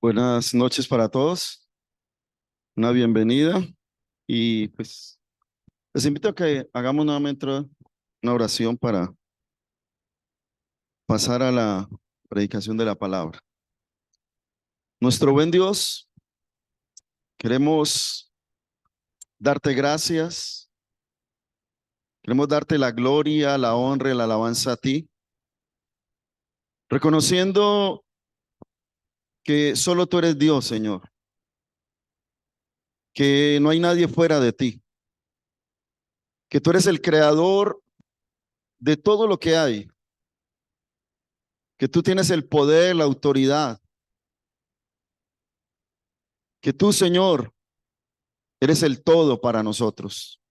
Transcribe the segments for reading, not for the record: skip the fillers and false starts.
Buenas noches para todos, una bienvenida y pues les invito a que hagamos nuevamente una oración para pasar a la predicación de la palabra. Nuestro buen Dios, queremos darte gracias, queremos darte la gloria, la honra y la alabanza a ti, reconociendo que solo tú eres Dios, Señor, que no hay nadie fuera de ti, que tú eres el creador de todo lo que hay, que tú tienes el poder, la autoridad, que tú, Señor, eres el todo para nosotros.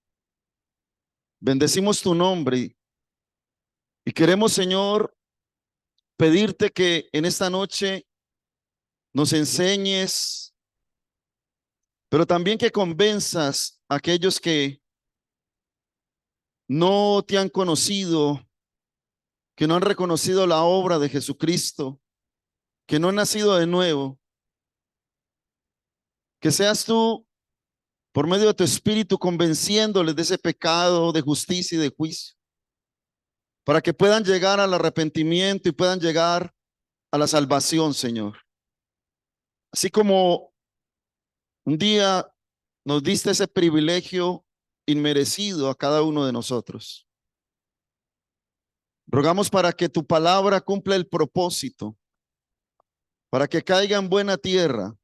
Bendecimos tu nombre y queremos, Señor, pedirte que en esta noche nos enseñes, pero también que convenzas a aquellos que no te han conocido, que no han reconocido la obra de Jesucristo, que no han nacido de nuevo, que seas tú por medio de tu espíritu convenciéndoles de ese pecado, de justicia y de juicio, para que puedan llegar al arrepentimiento y puedan llegar a la salvación, Señor. Así como un día nos diste ese privilegio inmerecido a cada uno de nosotros. Rogamos para que tu palabra cumpla el propósito, para que caiga en buena tierra,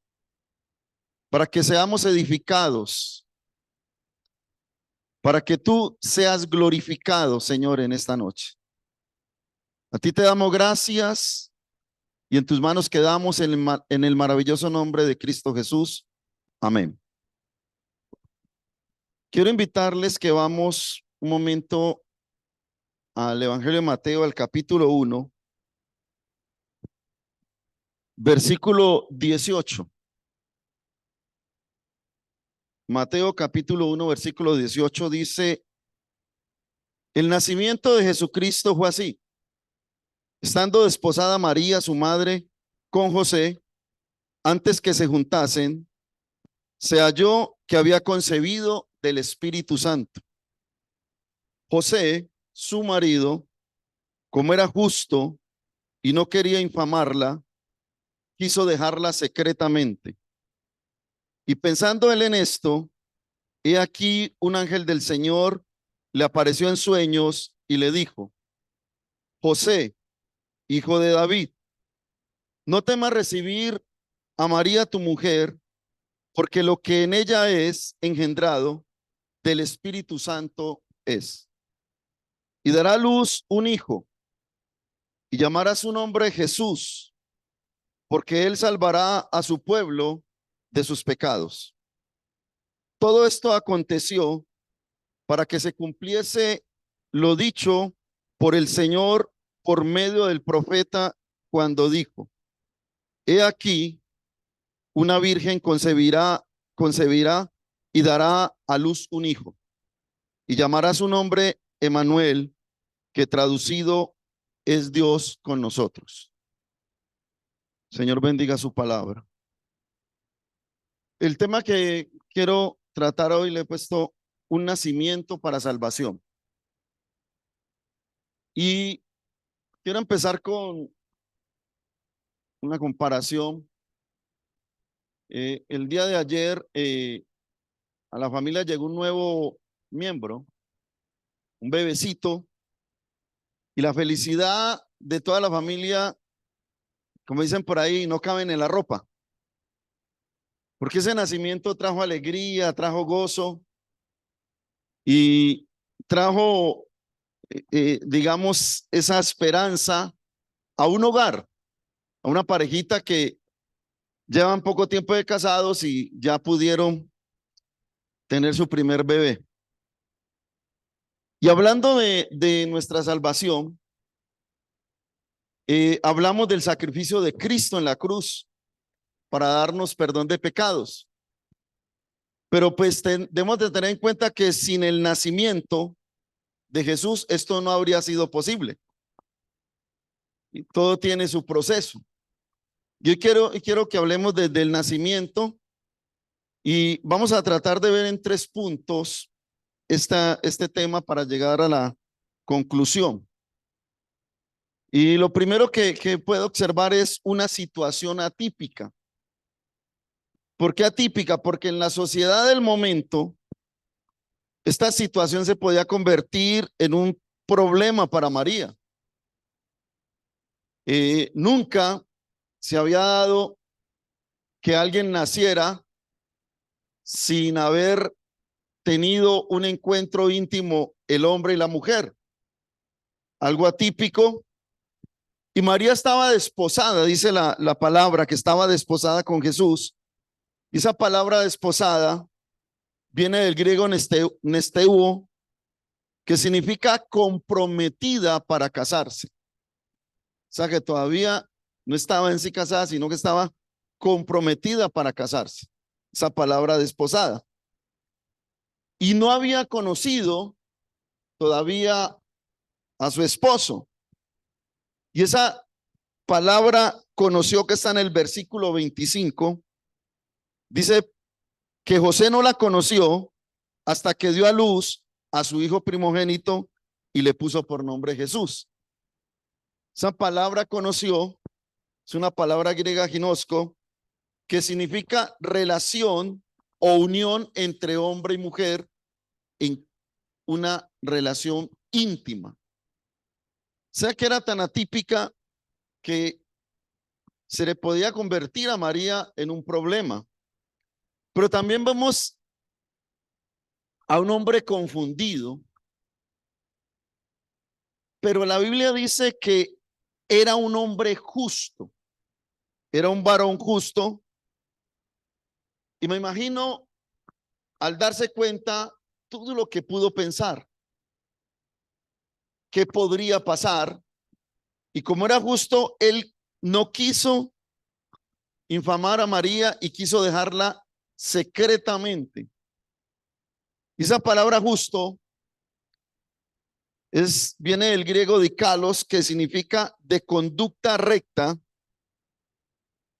para que seamos edificados, para que tú seas glorificado, Señor, en esta noche. A ti te damos gracias y en tus manos quedamos en el maravilloso nombre de Cristo Jesús. Amén. Quiero invitarles que vamos un momento al Evangelio de Mateo, al capítulo 1, versículo 18. Mateo capítulo 1, versículo 18 dice, el nacimiento de Jesucristo fue así. Estando desposada María, su madre, con José, antes que se juntasen, se halló que había concebido del Espíritu Santo. José, su marido, como era justo y no quería infamarla, quiso dejarla secretamente. Y pensando él en esto, he aquí un ángel del Señor le apareció en sueños y le dijo, José, hijo de David, no temas recibir a María tu mujer, porque lo que en ella es engendrado del Espíritu Santo es. Y dará a luz un hijo, y llamará su nombre Jesús, porque él salvará a su pueblo de sus pecados. Todo esto aconteció para que se cumpliese lo dicho por el Señor por medio del profeta cuando dijo, he aquí, una virgen concebirá y dará a luz un hijo, y llamará su nombre Emanuel, que traducido es Dios con nosotros. Señor, bendiga su palabra. El tema que quiero tratar hoy le he puesto un nacimiento para salvación. Y quiero empezar con una comparación. El día de ayer a la familia llegó un nuevo miembro, un bebecito, y la felicidad de toda la familia, como dicen por ahí, no caben en la ropa, porque ese nacimiento trajo alegría, trajo gozo y trajo, digamos, esa esperanza a un hogar, a una parejita que llevan poco tiempo de casados y ya pudieron tener su primer bebé. Y hablando de nuestra salvación, hablamos del sacrificio de Cristo en la cruz para darnos perdón de pecados. Pero pues debemos de tener en cuenta que sin el nacimiento de Jesús esto no habría sido posible. Y todo tiene su proceso. Yo quiero que hablemos desde el nacimiento y vamos a tratar de ver en 3 puntos este tema para llegar a la conclusión. Y lo primero que puedo observar es una situación atípica. ¿Por qué atípica? Porque en la sociedad del momento, esta situación se podía convertir en un problema para María. Nunca se había dado que alguien naciera sin haber tenido un encuentro íntimo el hombre y la mujer. Algo atípico. Y María estaba desposada, dice la palabra que estaba desposada con Jesús. Y esa palabra desposada viene del griego nesteuo, que significa comprometida para casarse. O sea que todavía no estaba en sí casada, sino que estaba comprometida para casarse. Esa palabra desposada. Y no había conocido todavía a su esposo. Y esa palabra conoció, que está en el versículo 25, dice que José no la conoció hasta que dio a luz a su hijo primogénito y le puso por nombre Jesús. Esa palabra conoció es una palabra griega ginosco, que significa relación o unión entre hombre y mujer en una relación íntima. O sea que era tan atípica que se le podía convertir a María en un problema. Pero también vemos a un hombre confundido, pero la Biblia dice que era un hombre justo, era un varón justo, y me imagino al darse cuenta todo lo que pudo pensar, qué podría pasar, y como era justo, él no quiso infamar a María y quiso dejarla secretamente. Y esa palabra justo viene del griego dikalos, que significa de conducta recta,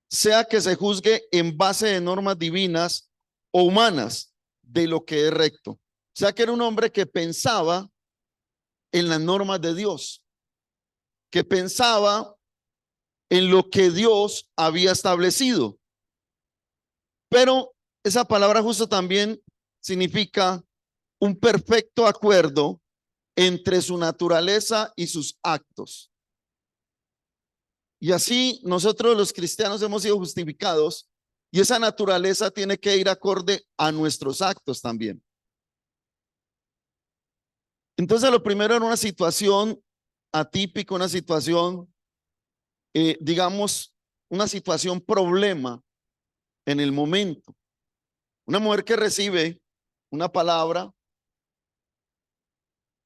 sea que se juzgue en base de normas divinas o humanas de lo que es recto. O sea que era un hombre que pensaba en las normas de Dios, que pensaba en lo que Dios había establecido. Pero esa palabra justo también significa un perfecto acuerdo entre su naturaleza y sus actos. Y así nosotros los cristianos hemos sido justificados, y esa naturaleza tiene que ir acorde a nuestros actos también. Entonces lo primero era una situación atípica, una situación, digamos, una situación problema en el momento. Una mujer que recibe una palabra,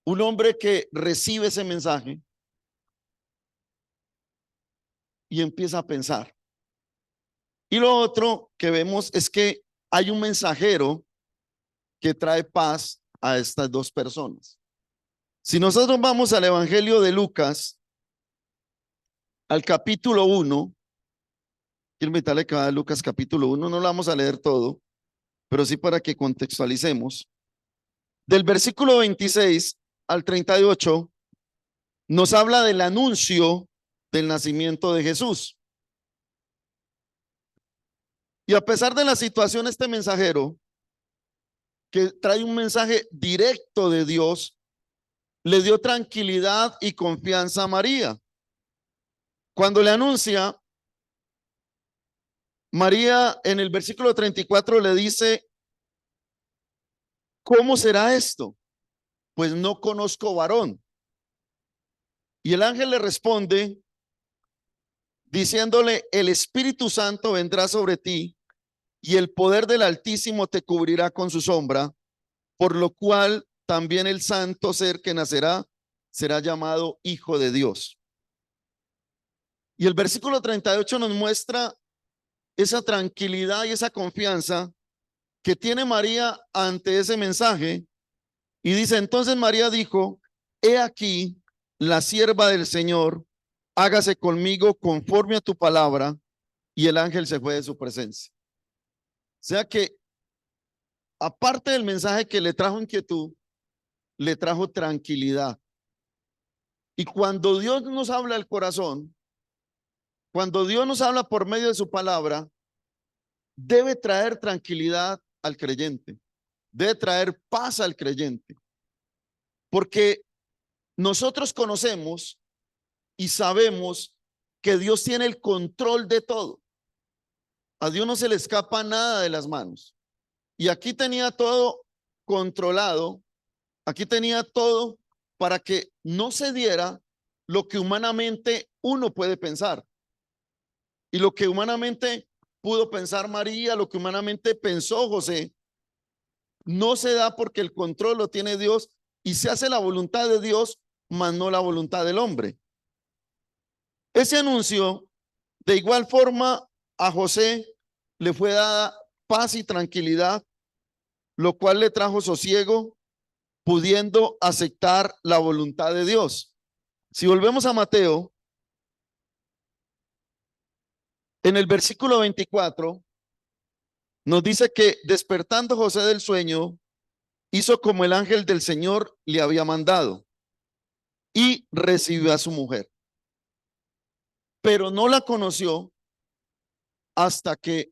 un hombre que recibe ese mensaje y empieza a pensar. Y lo otro que vemos es que hay un mensajero que trae paz a estas dos personas. Si nosotros vamos al Evangelio de Lucas, al capítulo 1, quiero invitarle que vaya a Lucas capítulo 1, no lo vamos a leer todo, pero sí para que contextualicemos. Del versículo 26 al 38 nos habla del anuncio del nacimiento de Jesús. Y a pesar de la situación, este mensajero, que trae un mensaje directo de Dios, le dio tranquilidad y confianza a María. Cuando le anuncia, María en el versículo 34 le dice: ¿cómo será esto? Pues no conozco varón. Y el ángel le responde diciéndole: el Espíritu Santo vendrá sobre ti y el poder del Altísimo te cubrirá con su sombra, por lo cual también el santo ser que nacerá será llamado Hijo de Dios. Y el versículo 38 nos muestra esa tranquilidad y esa confianza que tiene María ante ese mensaje. Y dice: entonces María dijo: he aquí la sierva del Señor, hágase conmigo conforme a tu palabra. y el ángel se fue de su presencia. O sea que, aparte del mensaje que le trajo inquietud, le trajo tranquilidad. Y cuando Dios nos habla al corazón, cuando Dios nos habla por medio de su palabra, debe traer tranquilidad al creyente, debe traer paz al creyente, porque nosotros conocemos y sabemos que Dios tiene el control de todo. A Dios no se le escapa nada de las manos. Y aquí tenía todo controlado, aquí tenía todo para que no se diera lo que humanamente uno puede pensar. Y lo que humanamente pudo pensar María, lo que humanamente pensó José, no se da porque el control lo tiene Dios y se hace la voluntad de Dios, mas no la voluntad del hombre. Ese anuncio, de igual forma, a José le fue dada paz y tranquilidad, lo cual le trajo sosiego, pudiendo aceptar la voluntad de Dios. Si volvemos a Mateo, en el versículo 24, nos dice que despertando José del sueño, hizo como el ángel del Señor le había mandado y recibió a su mujer, pero no la conoció hasta que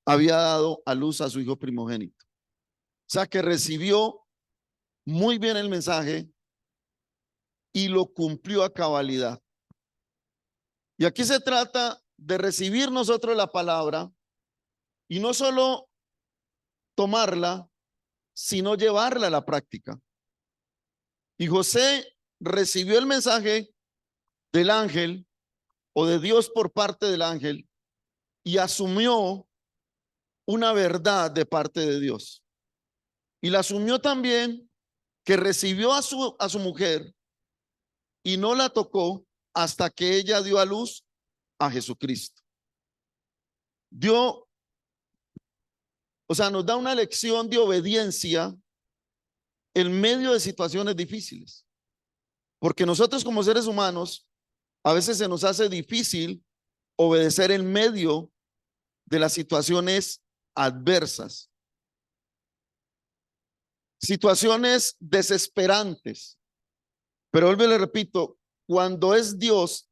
había dado a luz a su hijo primogénito. O sea que recibió muy bien el mensaje y lo cumplió a cabalidad. Y aquí se trata de recibir nosotros la palabra y no solo tomarla, sino llevarla a la práctica. Y José recibió el mensaje del ángel o de Dios por parte del ángel y asumió una verdad de parte de Dios. Y la asumió también, que recibió a su mujer y no la tocó hasta que ella dio a luz a Jesucristo. Dio, o sea, nos da una lección de obediencia en medio de situaciones difíciles. Porque nosotros como seres humanos, a veces se nos hace difícil obedecer en medio de las situaciones adversas, situaciones desesperantes. Pero vuelvo y le repito, cuando es Dios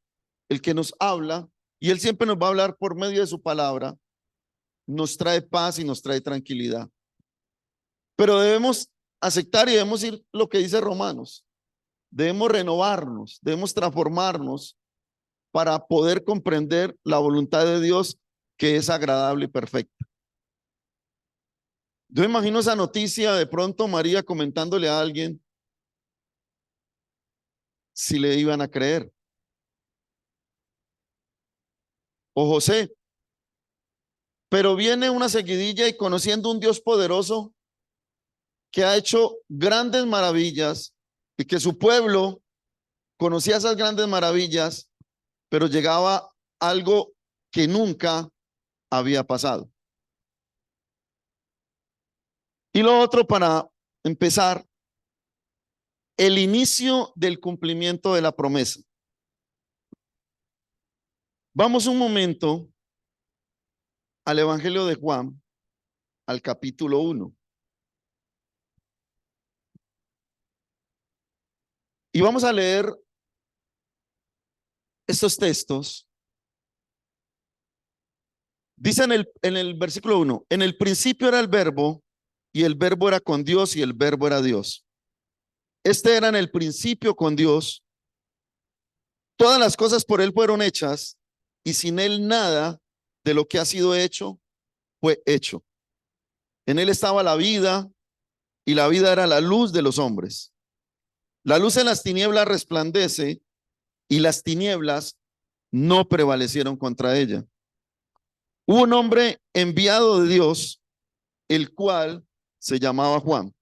el que nos habla, y Él siempre nos va a hablar por medio de su palabra, nos trae paz y nos trae tranquilidad. Pero debemos aceptar y debemos ir lo que dice Romanos. Debemos renovarnos, debemos transformarnos para poder comprender la voluntad de Dios, que es agradable y perfecta. Yo imagino esa noticia, de pronto María comentándole a alguien si le iban a creer. O José. Pero viene una seguidilla y conociendo un Dios poderoso que ha hecho grandes maravillas y que su pueblo conocía esas grandes maravillas, pero llegaba algo que nunca había pasado. Y lo otro, para empezar, el inicio del cumplimiento de la promesa. Vamos un momento al Evangelio de Juan, al capítulo 1. Y vamos a leer estos textos. Dice en el versículo 1, en el principio era el verbo, y el verbo era con Dios, y el verbo era Dios. Este era en el principio con Dios. Todas las cosas por él fueron hechas, y sin él nada de lo que ha sido hecho fue hecho. En él estaba la vida, y la vida era la luz de los hombres. La luz en las tinieblas resplandece, y las tinieblas no prevalecieron contra ella. Hubo un hombre enviado de Dios, el cual se llamaba Juan.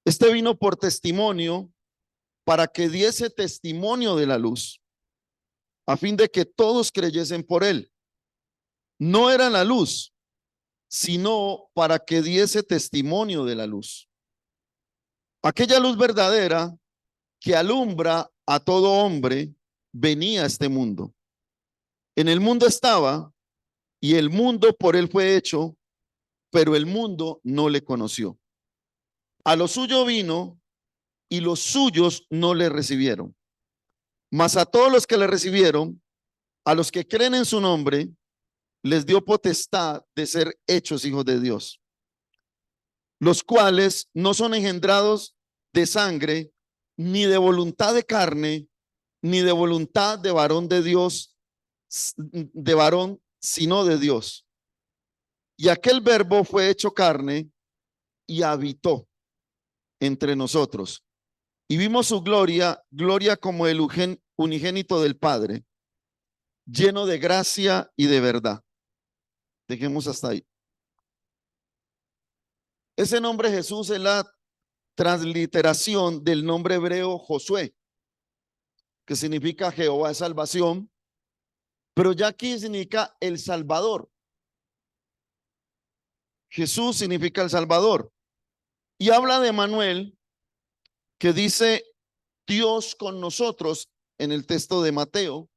Este vino por testimonio, para que diese testimonio de la luz, a fin de que todos creyesen por él. No era la luz, sino para que diese testimonio de la luz. Aquella luz verdadera que alumbra a todo hombre venía a este mundo. En el mundo estaba y el mundo por él fue hecho, pero el mundo no le conoció. A lo suyo vino y los suyos no le recibieron. Mas a todos los que le recibieron, a los que creen en su nombre, les dio potestad de ser hechos hijos de Dios, los cuales no son engendrados de sangre, ni de voluntad de carne, ni de voluntad de varón de Dios, de varón, sino de Dios. Y aquel verbo fue hecho carne y habitó entre nosotros. Y vimos su gloria, gloria como el unigénito del Padre, lleno de gracia y de verdad. Dejemos hasta ahí. Ese nombre Jesús es la transliteración del nombre hebreo Josué, que significa Jehová es salvación, pero ya aquí significa el Salvador. Jesús significa el Salvador. Y habla de Manuel, que dice Dios con nosotros en el texto de Mateo,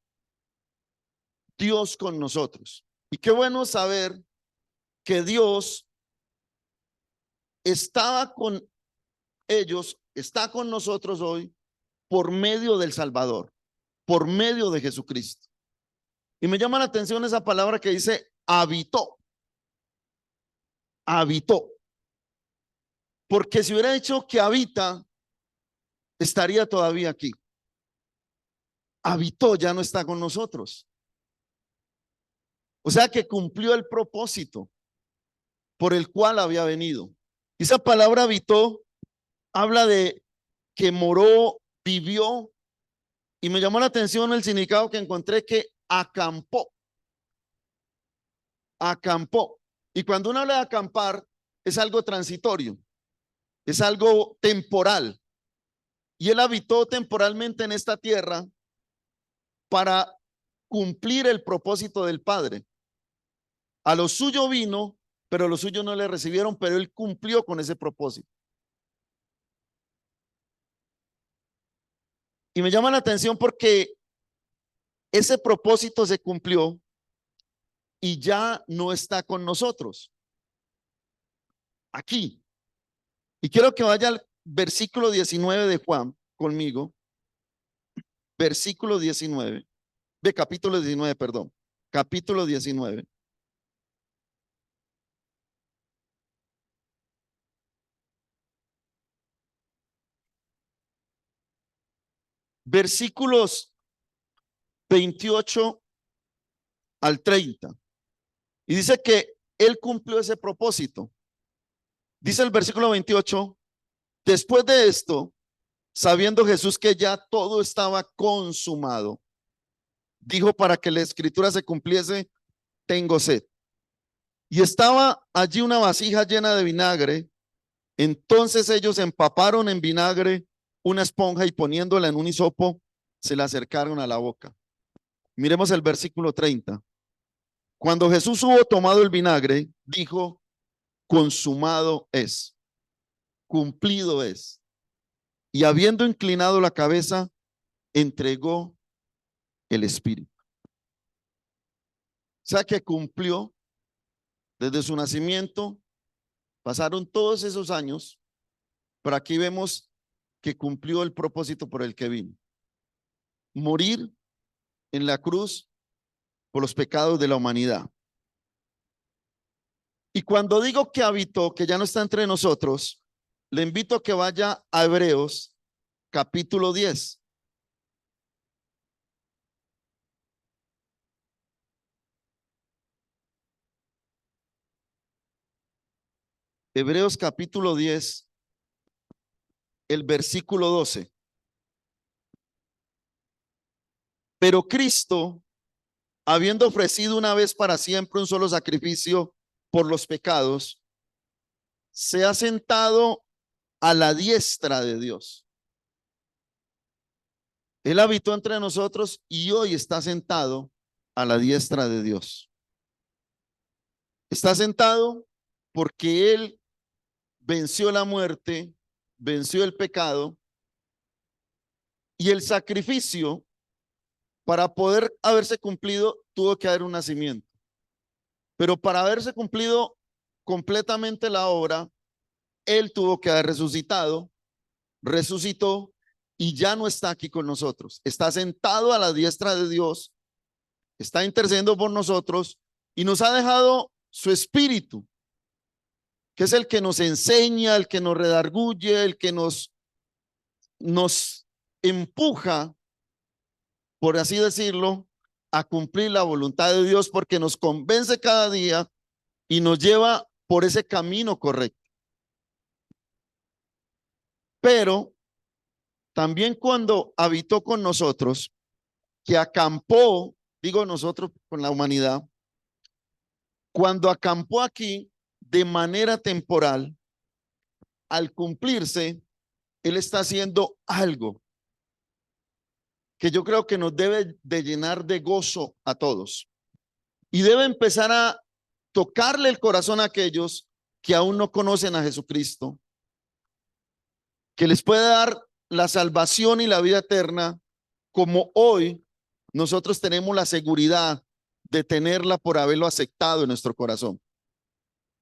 Dios con nosotros. Y qué bueno saber que Dios estaba con ellos, está con nosotros hoy por medio del Salvador, por medio de Jesucristo. Y me llama la atención esa palabra que dice habitó, habitó. Porque si hubiera dicho que habita, estaría todavía aquí. Habitó, ya no está con nosotros. O sea que cumplió el propósito por el cual había venido. Esa palabra habitó habla de que moró, vivió, y me llamó la atención el significado que encontré, que acampó, acampó. Y cuando uno habla de acampar, es algo transitorio, es algo temporal. Y él habitó temporalmente en esta tierra para cumplir el propósito del Padre. A lo suyo vino, pero los suyos no le recibieron, pero él cumplió con ese propósito. Y me llama la atención porque ese propósito se cumplió y ya no está con nosotros aquí. Y quiero que vaya al versículo 19 de Juan conmigo. Versículo 19, de capítulo 19, perdón. Capítulo 19. Versículos 28 al 30. Y dice que él cumplió ese propósito. Dice el versículo 28, después de esto, sabiendo Jesús que ya todo estaba consumado, dijo para que la escritura se cumpliese, tengo sed. Y estaba allí una vasija llena de vinagre. Entonces ellos empaparon en vinagre una esponja y poniéndola en un hisopo, se la acercaron a la boca. Miremos el versículo 30. Cuando Jesús hubo tomado el vinagre, dijo, consumado es, cumplido es. Y habiendo inclinado la cabeza, entregó el espíritu. O sea que cumplió desde su nacimiento, pasaron todos esos años, pero aquí vemos que cumplió el propósito por el que vino. Morir en la cruz por los pecados de la humanidad. Y cuando digo que habitó, que ya no está entre nosotros, le invito a que vaya a Hebreos capítulo 10. Hebreos capítulo 10, el versículo 12. Pero Cristo, habiendo ofrecido una vez para siempre un solo sacrificio por los pecados, se ha sentado a la diestra de Dios. Él habitó entre nosotros y hoy está sentado a la diestra de Dios. Está sentado porque Él venció la muerte, venció el pecado y el sacrificio Para poder haberse cumplido, tuvo que haber un nacimiento. Pero para haberse cumplido completamente la obra, Él tuvo que haber resucitado, resucitó y ya no está aquí con nosotros. Está sentado a la diestra de Dios, está intercediendo por nosotros y nos ha dejado su espíritu, que es el que nos enseña, el que nos redarguye, el que nos empuja, por así decirlo, a cumplir la voluntad de Dios, porque nos convence cada día y nos lleva por ese camino correcto. Pero también cuando habitó con nosotros, que acampó, digo nosotros con la humanidad, cuando acampó aquí de manera temporal, al cumplirse, Él está haciendo algo que yo creo que nos debe de llenar de gozo a todos. Y debe empezar a tocarle el corazón a aquellos que aún no conocen a Jesucristo, que les puede dar la salvación y la vida eterna, como hoy nosotros tenemos la seguridad de tenerla por haberlo aceptado en nuestro corazón.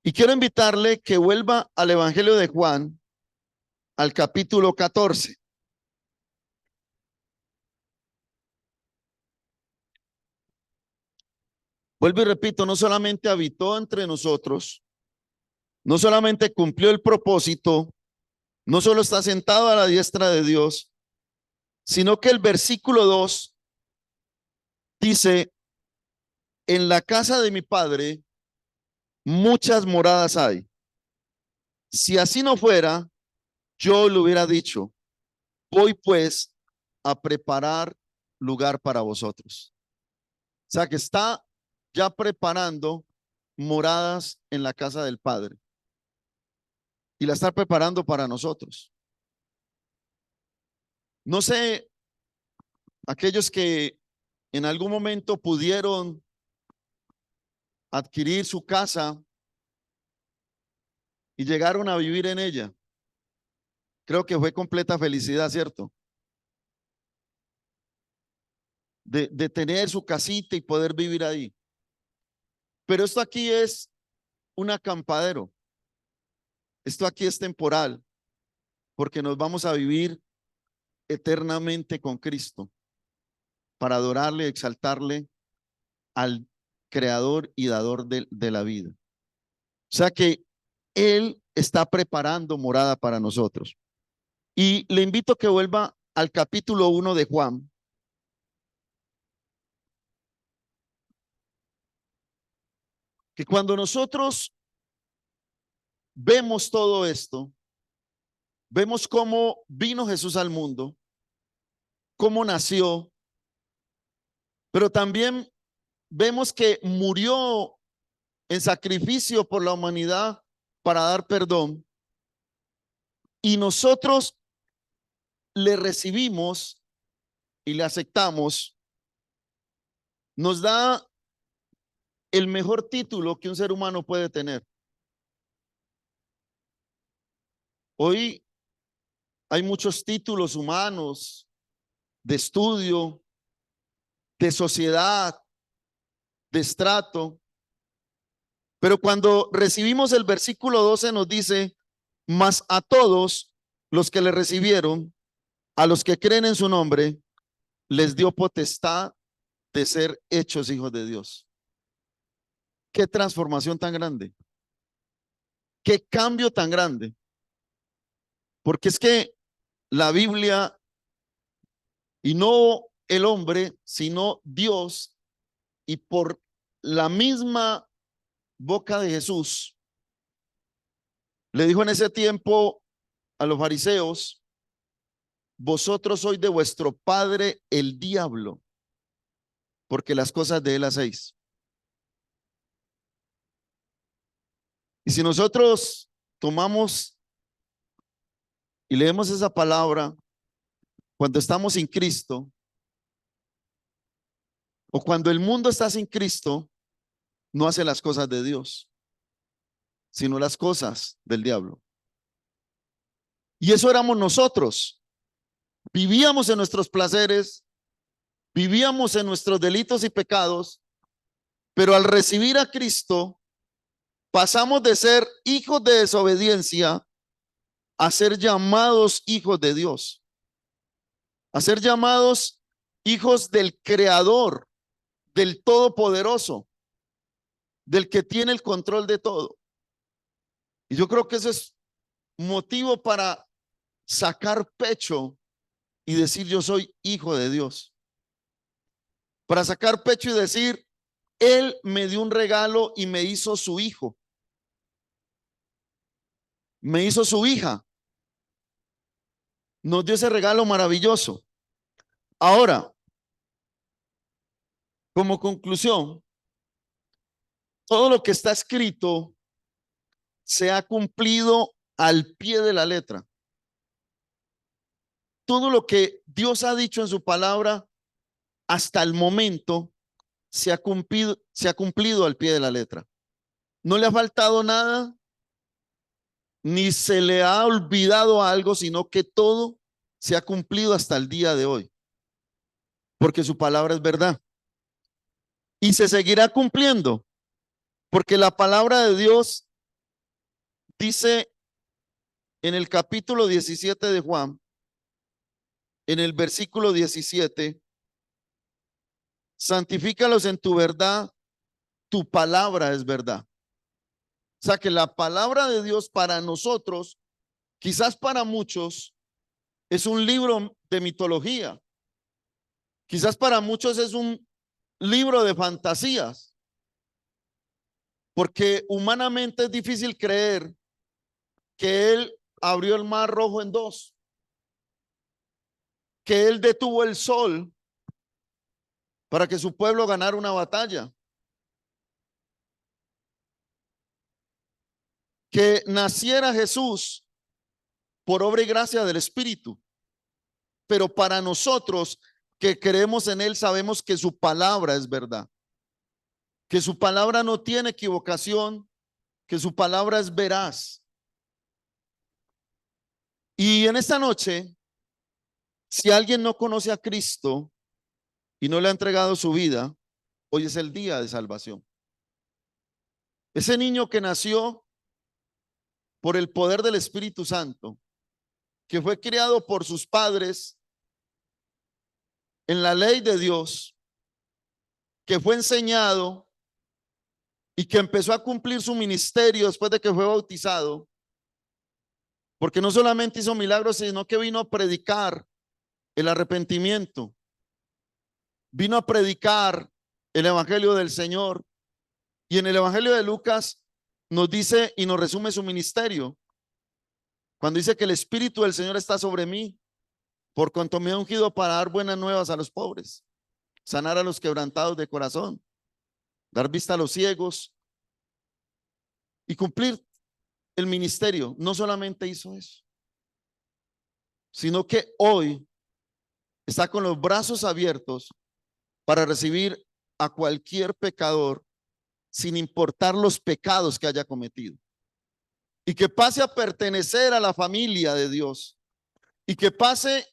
Y quiero invitarle que vuelva al Evangelio de Juan, al capítulo 14. Vuelvo y repito, no solamente habitó entre nosotros, no solamente cumplió el propósito, no solo está sentado a la diestra de Dios, sino que el versículo 2 dice, en la casa de mi padre muchas moradas hay. Si así no fuera, yo le hubiera dicho, voy pues a preparar lugar para vosotros. O sea que está ya preparando moradas en la casa del Padre y la está preparando para nosotros. No sé, aquellos que en algún momento pudieron adquirir su casa y llegaron a vivir en ella, creo que fue completa felicidad, ¿cierto? De tener su casita y poder vivir ahí. Pero esto aquí es un acampadero. Esto aquí es temporal, porque nos vamos a vivir eternamente con Cristo para adorarle, exaltarle al creador y dador de la vida. O sea que Él está preparando morada para nosotros. Y le invito a que vuelva al capítulo 1 de Juan. Que cuando nosotros vemos todo esto, vemos cómo vino Jesús al mundo, cómo nació, pero también vemos que murió en sacrificio por la humanidad para dar perdón. Y nosotros le recibimos y le aceptamos, nos da el mejor título que un ser humano puede tener. Hoy hay muchos títulos humanos de estudio, de sociedad, de estrato, pero cuando recibimos el versículo 12 nos dice, mas a todos los que le recibieron, a los que creen en su nombre, les dio potestad de ser hechos hijos de Dios. Qué transformación tan grande, qué cambio tan grande, porque es que la Biblia, y no el hombre, sino Dios, y por la misma boca de Jesús, le dijo en ese tiempo a los fariseos, vosotros sois de vuestro padre el diablo, porque las cosas de él hacéis. Y si nosotros tomamos y leemos esa palabra cuando estamos sin Cristo, o cuando el mundo está sin Cristo, no hace las cosas de Dios, sino las cosas del diablo. Y eso éramos nosotros. Vivíamos en nuestros placeres, Vivíamos en nuestros delitos y pecados, pero al recibir a Cristo, pasamos de ser hijos de desobediencia a ser llamados hijos de Dios, a ser llamados hijos del Creador, del Todopoderoso, del que tiene el control de todo. Y yo creo que eso es motivo para sacar pecho y decir yo soy hijo de Dios. Para sacar pecho y decir, Él me dio un regalo y me hizo su hijo. Me hizo su hija. Nos dio ese regalo maravilloso. Ahora, como conclusión, todo lo que está escrito se ha cumplido al pie de la letra. Todo lo que Dios ha dicho en su palabra hasta el momento se ha cumplido al pie de la letra. No le ha faltado nada, ni se le ha olvidado algo, sino que todo se ha cumplido hasta el día de hoy, porque su palabra es verdad. Y se seguirá cumpliendo, porque la palabra de Dios dice en el capítulo 17 de Juan, en el versículo 17, santifícalos en tu verdad, tu palabra es verdad. O sea que la palabra de Dios para nosotros, quizás para muchos, es un libro de mitología. Quizás para muchos es un libro de fantasías, porque humanamente es difícil creer que Él abrió el mar rojo en dos, que Él detuvo el sol para que su pueblo ganara una batalla, que naciera Jesús por obra y gracia del Espíritu. Pero para nosotros que creemos en Él, sabemos que su palabra es verdad, que su palabra no tiene equivocación, que su palabra es veraz. Y en esta noche, si alguien no conoce a Cristo y no le ha entregado su vida, hoy es el día de salvación. Ese niño que nació por el poder del Espíritu Santo, que fue criado por sus padres en la ley de Dios, que fue enseñado y que empezó a cumplir su ministerio después de que fue bautizado, porque no solamente hizo milagros, sino que vino a predicar el arrepentimiento, vino a predicar el evangelio del Señor. Y en el evangelio de Lucas nos dice y nos resume su ministerio, cuando dice que el Espíritu del Señor está sobre mí, por cuanto me ha ungido para dar buenas nuevas a los pobres, sanar a los quebrantados de corazón, dar vista a los ciegos y cumplir el ministerio. No solamente hizo eso, sino que hoy está con los brazos abiertos para recibir a cualquier pecador sin importar los pecados que haya cometido, y que pase a pertenecer a la familia de Dios, y que pase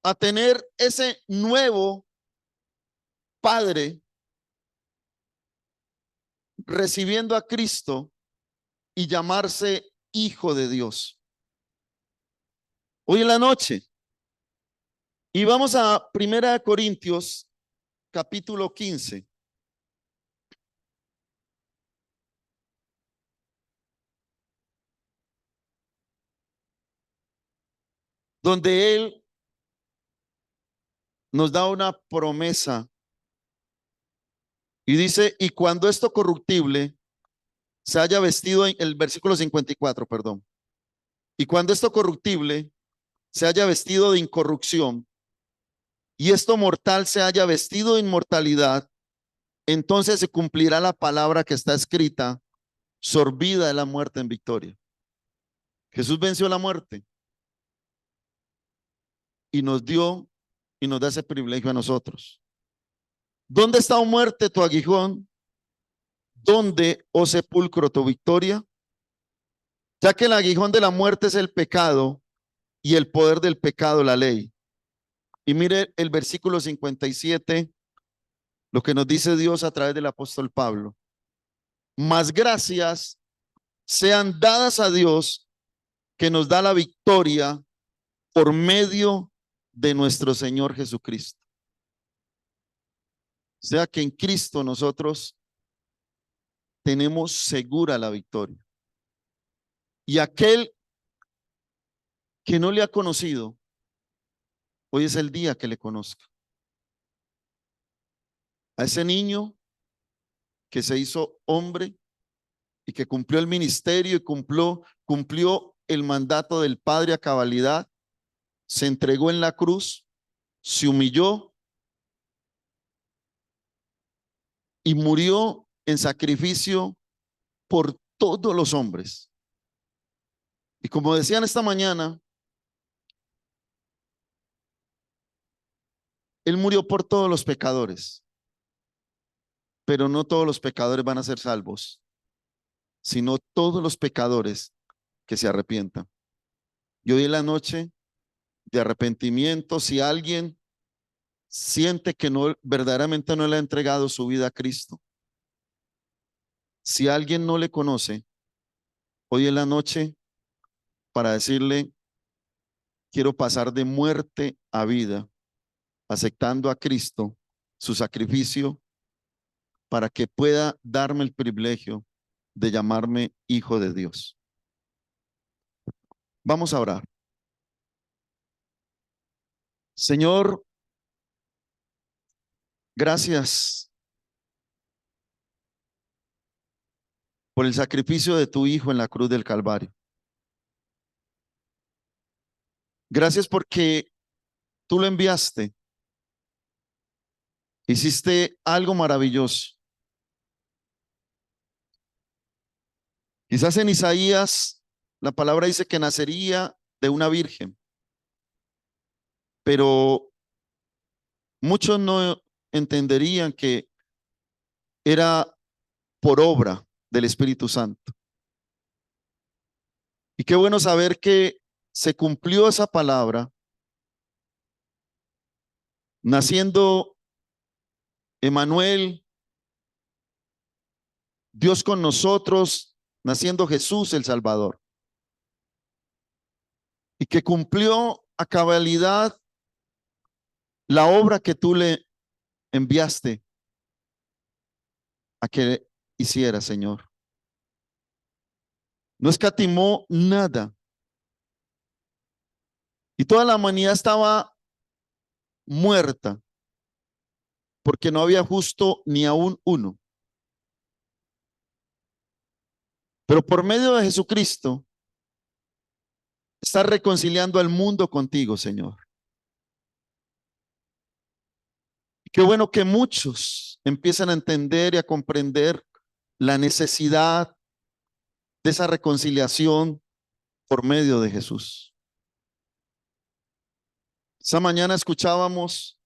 a tener ese nuevo padre recibiendo a Cristo y llamarse hijo de Dios. Hoy en la noche, y vamos a 1 Corintios capítulo 15. Donde Él nos da una promesa y dice, y cuando esto corruptible se haya vestido, en el versículo 54, perdón, y cuando esto corruptible se haya vestido de incorrupción y esto mortal se haya vestido de inmortalidad, entonces se cumplirá la palabra que está escrita, sorbida de la muerte en victoria. Jesús venció la muerte y nos dio y nos da ese privilegio a nosotros. ¿Dónde está, oh muerte, tu aguijón? ¿Dónde, oh sepulcro, tu victoria? Ya que el aguijón de la muerte es el pecado y el poder del pecado la ley. Y mire el versículo 57, lo que nos dice Dios a través del apóstol Pablo. Mas gracias sean dadas a Dios que nos da la victoria por medio de nuestro Señor Jesucristo. O sea que en Cristo nosotros tenemos segura la victoria. Y aquel que no le ha conocido, hoy es el día que le conozca. A ese niño que se hizo hombre y que cumplió el ministerio y cumplió el mandato del Padre a cabalidad, se entregó en la cruz, se humilló y murió en sacrificio por todos los hombres. Y como decían esta mañana, Él murió por todos los pecadores, pero no todos los pecadores van a ser salvos, sino todos los pecadores que se arrepientan. Y hoy en la noche de arrepentimiento, si alguien siente que no verdaderamente no le ha entregado su vida a Cristo, si alguien no le conoce, hoy en la noche para decirle, quiero pasar de muerte a vida, aceptando a Cristo, su sacrificio, para que pueda darme el privilegio de llamarme hijo de Dios. Vamos a orar. Señor, gracias por el sacrificio de tu Hijo en la cruz del Calvario. Gracias porque tú lo enviaste. Hiciste algo maravilloso. Quizás en Isaías la palabra dice que nacería de una virgen, pero muchos no entenderían que era por obra del Espíritu Santo. Y qué bueno saber que se cumplió esa palabra, naciendo Emanuel, Dios con nosotros, naciendo Jesús el Salvador. Y que cumplió a cabalidad la obra que tú le enviaste a que hiciera, Señor. No escatimó nada. Y toda la humanidad estaba muerta porque no había justo ni aún uno. Pero por medio de Jesucristo estás reconciliando al mundo contigo, Señor. Y qué bueno que muchos empiezan a entender y a comprender la necesidad de esa reconciliación por medio de Jesús. Esa mañana escuchábamos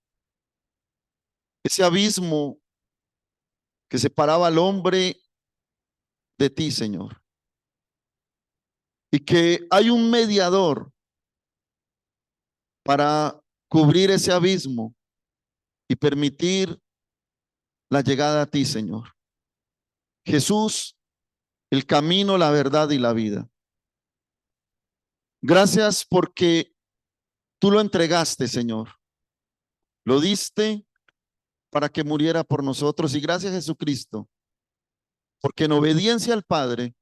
ese abismo que separaba al hombre de ti, Señor. Y que hay un mediador para cubrir ese abismo y permitir la llegada a ti, Señor. Jesús, el camino, la verdad y la vida. Gracias porque tú lo entregaste, Señor. Lo diste para que muriera por nosotros. Y gracias, Jesucristo, porque en obediencia al Padre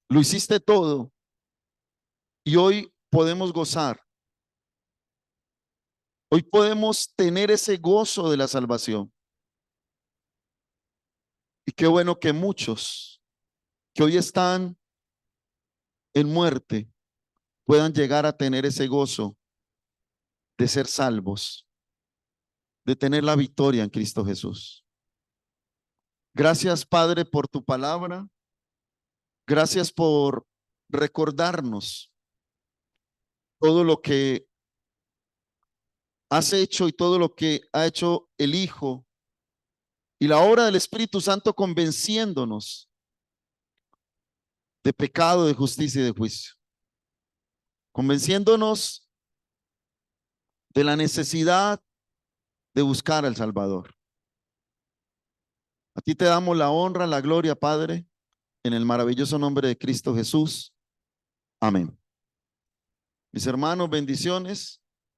lo hiciste todo y hoy podemos gozar. Hoy podemos tener ese gozo de la salvación. Y qué bueno que muchos que hoy están en muerte puedan llegar a tener ese gozo de ser salvos, de tener la victoria en Cristo Jesús. Gracias, Padre, por tu palabra. Gracias por recordarnos todo lo que has hecho y todo lo que ha hecho el Hijo y la obra del Espíritu Santo convenciéndonos de pecado, de justicia y de juicio. Convenciéndonos de la necesidad de buscar al Salvador. A ti te damos la honra, la gloria, Padre, en el maravilloso nombre de Cristo Jesús. Amén. Mis hermanos, bendiciones.